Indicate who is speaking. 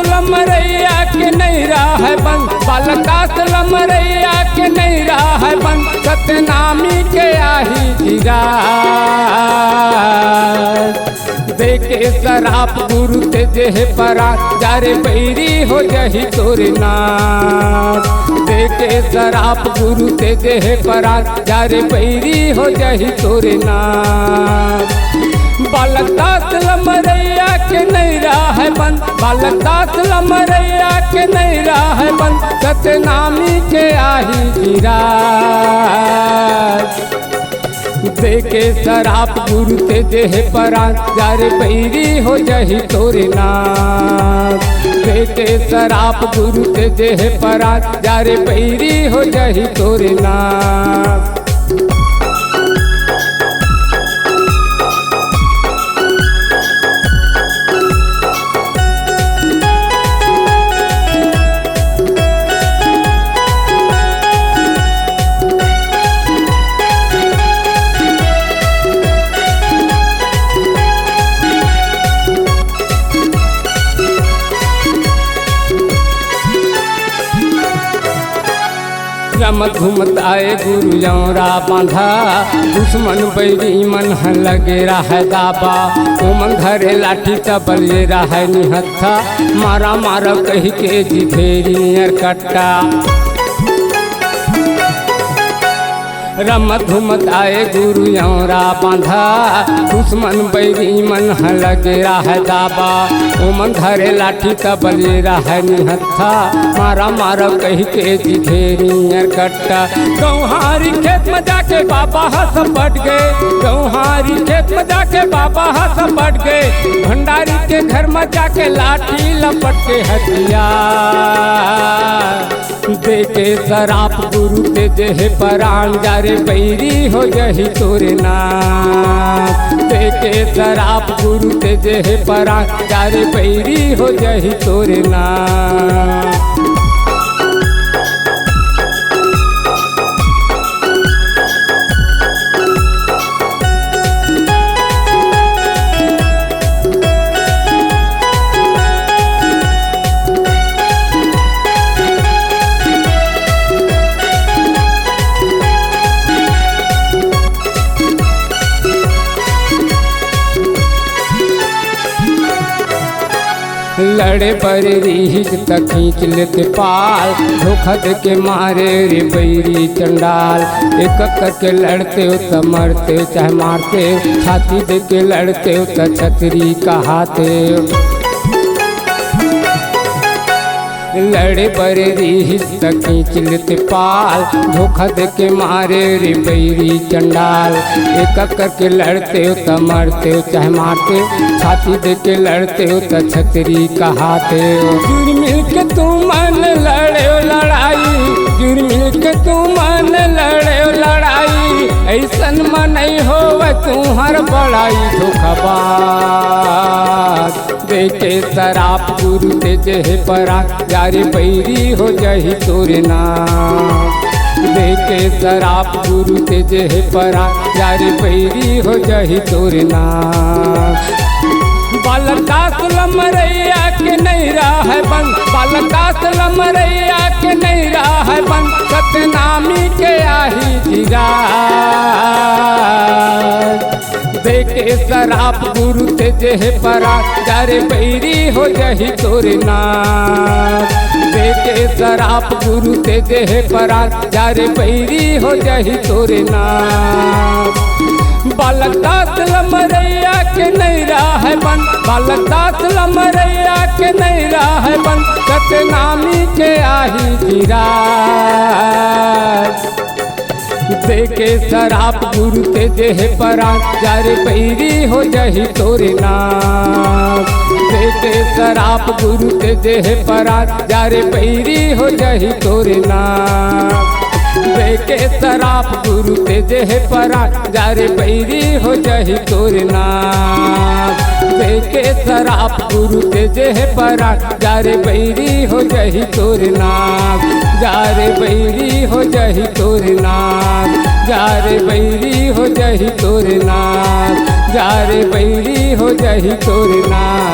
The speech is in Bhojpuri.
Speaker 1: लमरैया के नहीं है बंद, बालकास लमरैया के नहीं है बंद, सतनामी के आही जीरा देखे शराब गुरु ते जेह परा जारे बैरी हो जही तोरे नाथ। देखे शराब गुरु ते जेह परा जारे बैरी हो जही तोरे नाथ। बालकास लमरैया के नहीं है बंद, बालकास लमरैया के नहीं है बंद, सतनामी के आही जीरा देखे शराब गुरु ते जेह परा जारे बैरी हो जही तोरे नाथ। देखे शराब गुरु ते जेह परा जारे बैरी हो जही तोरे नाथ। रमत घूमत आए गुरु जौरा बांधा, दुश्मन बैरी मन लगे रहा दाबा, ओमन घरे लाठी तबल ये रहा निहत्था, मारा मारा कही के जिधेरी कट्टा। रमत घूमत आए गुरु यौरा बांधा, दुश्मन बैरी मन लगे रहा दाबा, ओमन घरे लाठी तबले रहा निहत्था, मारा मारा कही के जिधेरी कट्टा। गौहारी खेत में जाके बाबा हंस पट गए, गौहारी खेत में जाके बाबा हंस पट गए, भंडारी के घर में जाके लाठी लपट के हथियार देखे शराब गुरु ते जेह परान जारे बैरी हो जही तोरे नाथ। देखे शराब गुरु ते जेह परान जारे बैरी हो जही तोरे नाथ। लड़े पर रीच तक खींच लेते पाल, धोखा दे के मारे रे बैरी चंडाल। एक करके लड़ते हो तो मरते हो चाहे मारते हो, छाती दे के लड़ते हो तो छतरी कहाते हो। लड़े पर रीच तक खींच लेते पाल, धोखा दे के मारे रे बैरी चंडाल। एक करके लड़ते हो तो मरते हो चाहे मारते हो, छाती दे के लड़ते हो तो छतरी कहाते हो। जुड़ मिल के तू मन लड़े हो लड़ाई, जुड़ मिल के तू मन लड़े हो लड़ाई, ऐसन मन नहीं हो तू हर बड़ाई धोखाबाज देखे शराब गुरु ते जेह परा जारे बैरी हो जही तोरे नाथ। देखे शराब गुरु ते जेह परा जारे बैरी हो जही तोरे नाथ। बालकास लमरैया के नहीं है बंद, बालकास लमरैया के नहीं है बंद, सतनामी के आही जीरा देखे शराब गुरु ते जेह परा जारे बैरी हो जही तोरे नाथ। देखे शराब गुरु ते जेह परा जारे बैरी हो जही तोरे नाथ। बालकास लमरैया के नहीं है बंद, बालकास लमरैया के नहीं है बंद, सतनामी के आही जीरा देखे शराब गुरु ते जेह परा जारे बैरी हो जही तोरे नाथ। देखे शराब गुरु ते जेह परा जारे बैरी हो जही तोरे नाथ। देखे शराब गुरु ते जेह परा जारे बैरी हो जही तोरे नाथ। देखे शराब गुरु ते जेह परा जारे बैरी हो जही तोरे नाथ। जारे बैरी हो जही तोरे नाथ, जारे बैरी हो जही तोरे नाथ, जारे बैरी हो जही तोरे नाथ।